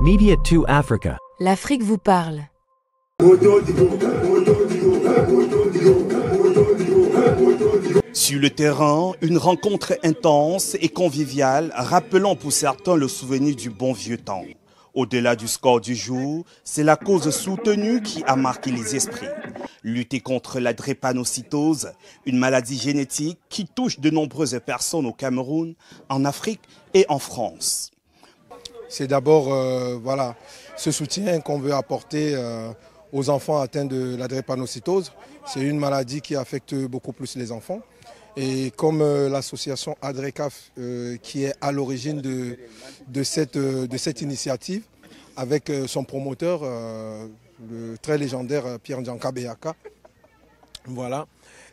Media 2 Africa. L'Afrique vous parle. Sur le terrain, une rencontre intense et conviviale, rappelant pour certains le souvenir du bon vieux temps. Au-delà du score du jour, c'est la cause soutenue qui a marqué les esprits. Lutter contre la drépanocytose, une maladie génétique qui touche de nombreuses personnes au Cameroun, en Afrique et en France. C'est d'abord ce soutien qu'on veut apporter aux enfants atteints de la drépanocytose. C'est une maladie qui affecte beaucoup plus les enfants. Et comme l'association ADRECAF qui est à l'origine de cette initiative, avec son promoteur, le très légendaire Pierre Ndjanka Beyaka. Voilà.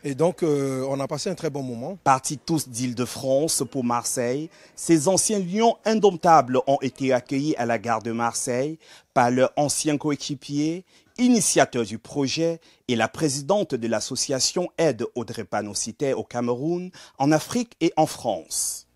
Et donc, on a passé un très bon moment. Partis tous d'Île-de-France pour Marseille, ces anciens lions indomptables ont été accueillis à la gare de Marseille par leurs anciens coéquipiers, initiateurs du projet et la présidente de l'association Aide aux drépanocytaires au Cameroun, en Afrique et en France.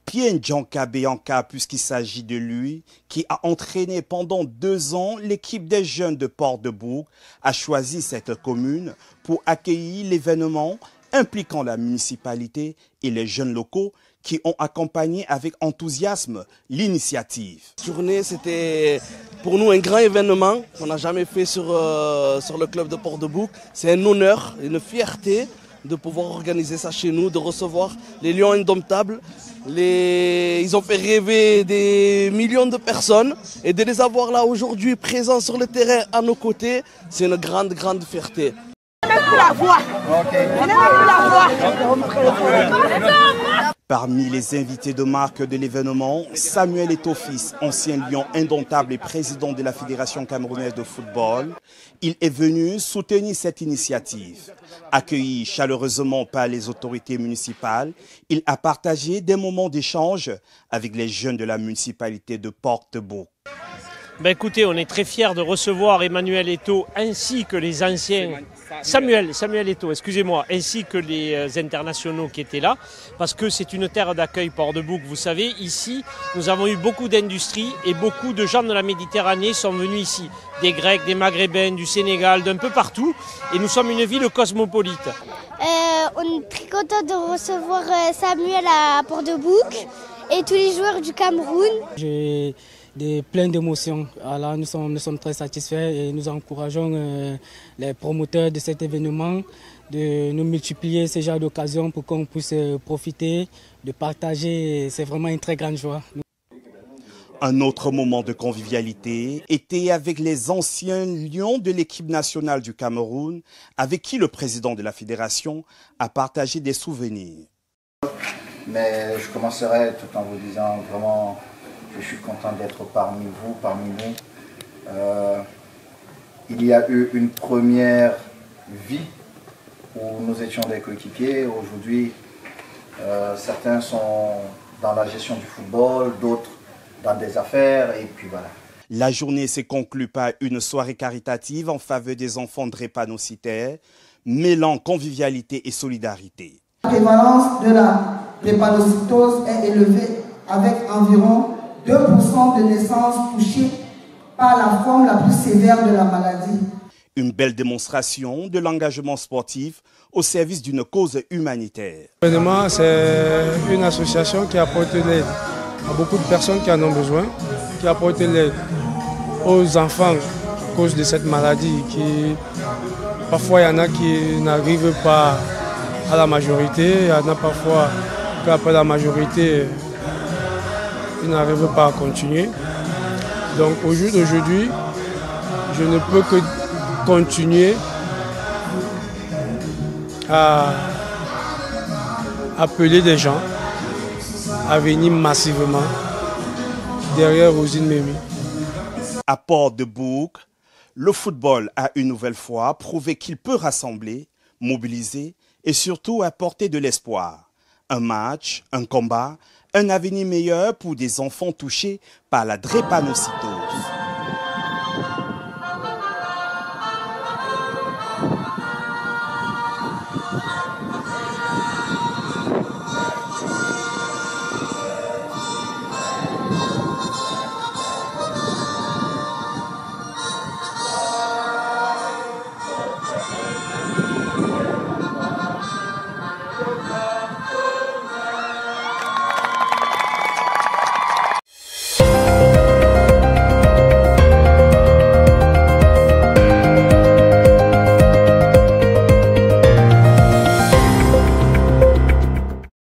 Pierre Ndjanka Beyaka, puisqu'il s'agit de lui, qui a entraîné pendant 2 ans l'équipe des jeunes de Port-de-Bouc, a choisi cette commune pour accueillir l'événement impliquant la municipalité et les jeunes locaux qui ont accompagné avec enthousiasme l'initiative. Cette journée, c'était pour nous un grand événement qu'on n'a jamais fait sur le club de Port-de-Bouc. C'est un honneur, une fierté de pouvoir organiser ça chez nous, de recevoir les lions indomptables. Ils ont fait rêver des millions de personnes et de les avoir là aujourd'hui présents sur le terrain à nos côtés, c'est une grande, grande fierté. Parmi les invités de marque de l'événement, Samuel Eto'o-Fils, ancien lion indomptable et président de la Fédération camerounaise de football. Il est venu soutenir cette initiative. Accueilli chaleureusement par les autorités municipales, il a partagé des moments d'échange avec les jeunes de la municipalité de Port-de-Bouc. Écoutez, on est très fiers de recevoir Emmanuel Eto'o ainsi que les anciens, Samuel Eto'o, excusez-moi, ainsi que les internationaux qui étaient là, parce que c'est une terre d'accueil Port-de-Bouc. Vous savez, ici, nous avons eu beaucoup d'industries et beaucoup de gens de la Méditerranée sont venus ici. Des Grecs, des Maghrébins, du Sénégal, d'un peu partout. Et nous sommes une ville cosmopolite. On est très content de recevoir Samuel à Port-de-Bouc et tous les joueurs du Cameroun. Plein d'émotions. Alors, nous sommes très satisfaits et nous encourageons les promoteurs de cet événement de nous multiplier ces genres d'occasions pour qu'on puisse profiter, de partager. C'est vraiment une très grande joie. Un autre moment de convivialité était avec les anciens lions de l'équipe nationale du Cameroun, avec qui le président de la fédération a partagé des souvenirs. Mais je commencerai tout en vous disant vraiment que je suis content d'être parmi vous, parmi nous. Il y a eu une première vie où nous étions des coéquipiers. Aujourd'hui, certains sont dans la gestion du football, d'autres dans des affaires, et puis voilà. La journée s'est conclue par une soirée caritative en faveur des enfants drépanocytaires, mêlant convivialité et solidarité. La prévalence de la drépanocytose est élevée avec environ 2% de naissances touchées par la forme la plus sévère de la maladie. Une belle démonstration de l'engagement sportif au service d'une cause humanitaire. L'événement, c'est une association qui apporte l'aide à beaucoup de personnes qui en ont besoin, qui apporte l'aide aux enfants à cause de cette maladie. Parfois, il y en a qui n'arrivent pas à la majorité, il y en a parfois qu'après la majorité, ils n'arrivent pas à continuer. Donc au jour d'aujourd'hui, je ne peux que continuer à appeler des gens à venir massivement derrière Rosine Mémy. À Port-de-Bouc, le football a une nouvelle fois prouvé qu'il peut rassembler, mobiliser et surtout apporter de l'espoir. Un match, un combat, un avenir meilleur pour des enfants touchés par la drépanocytose.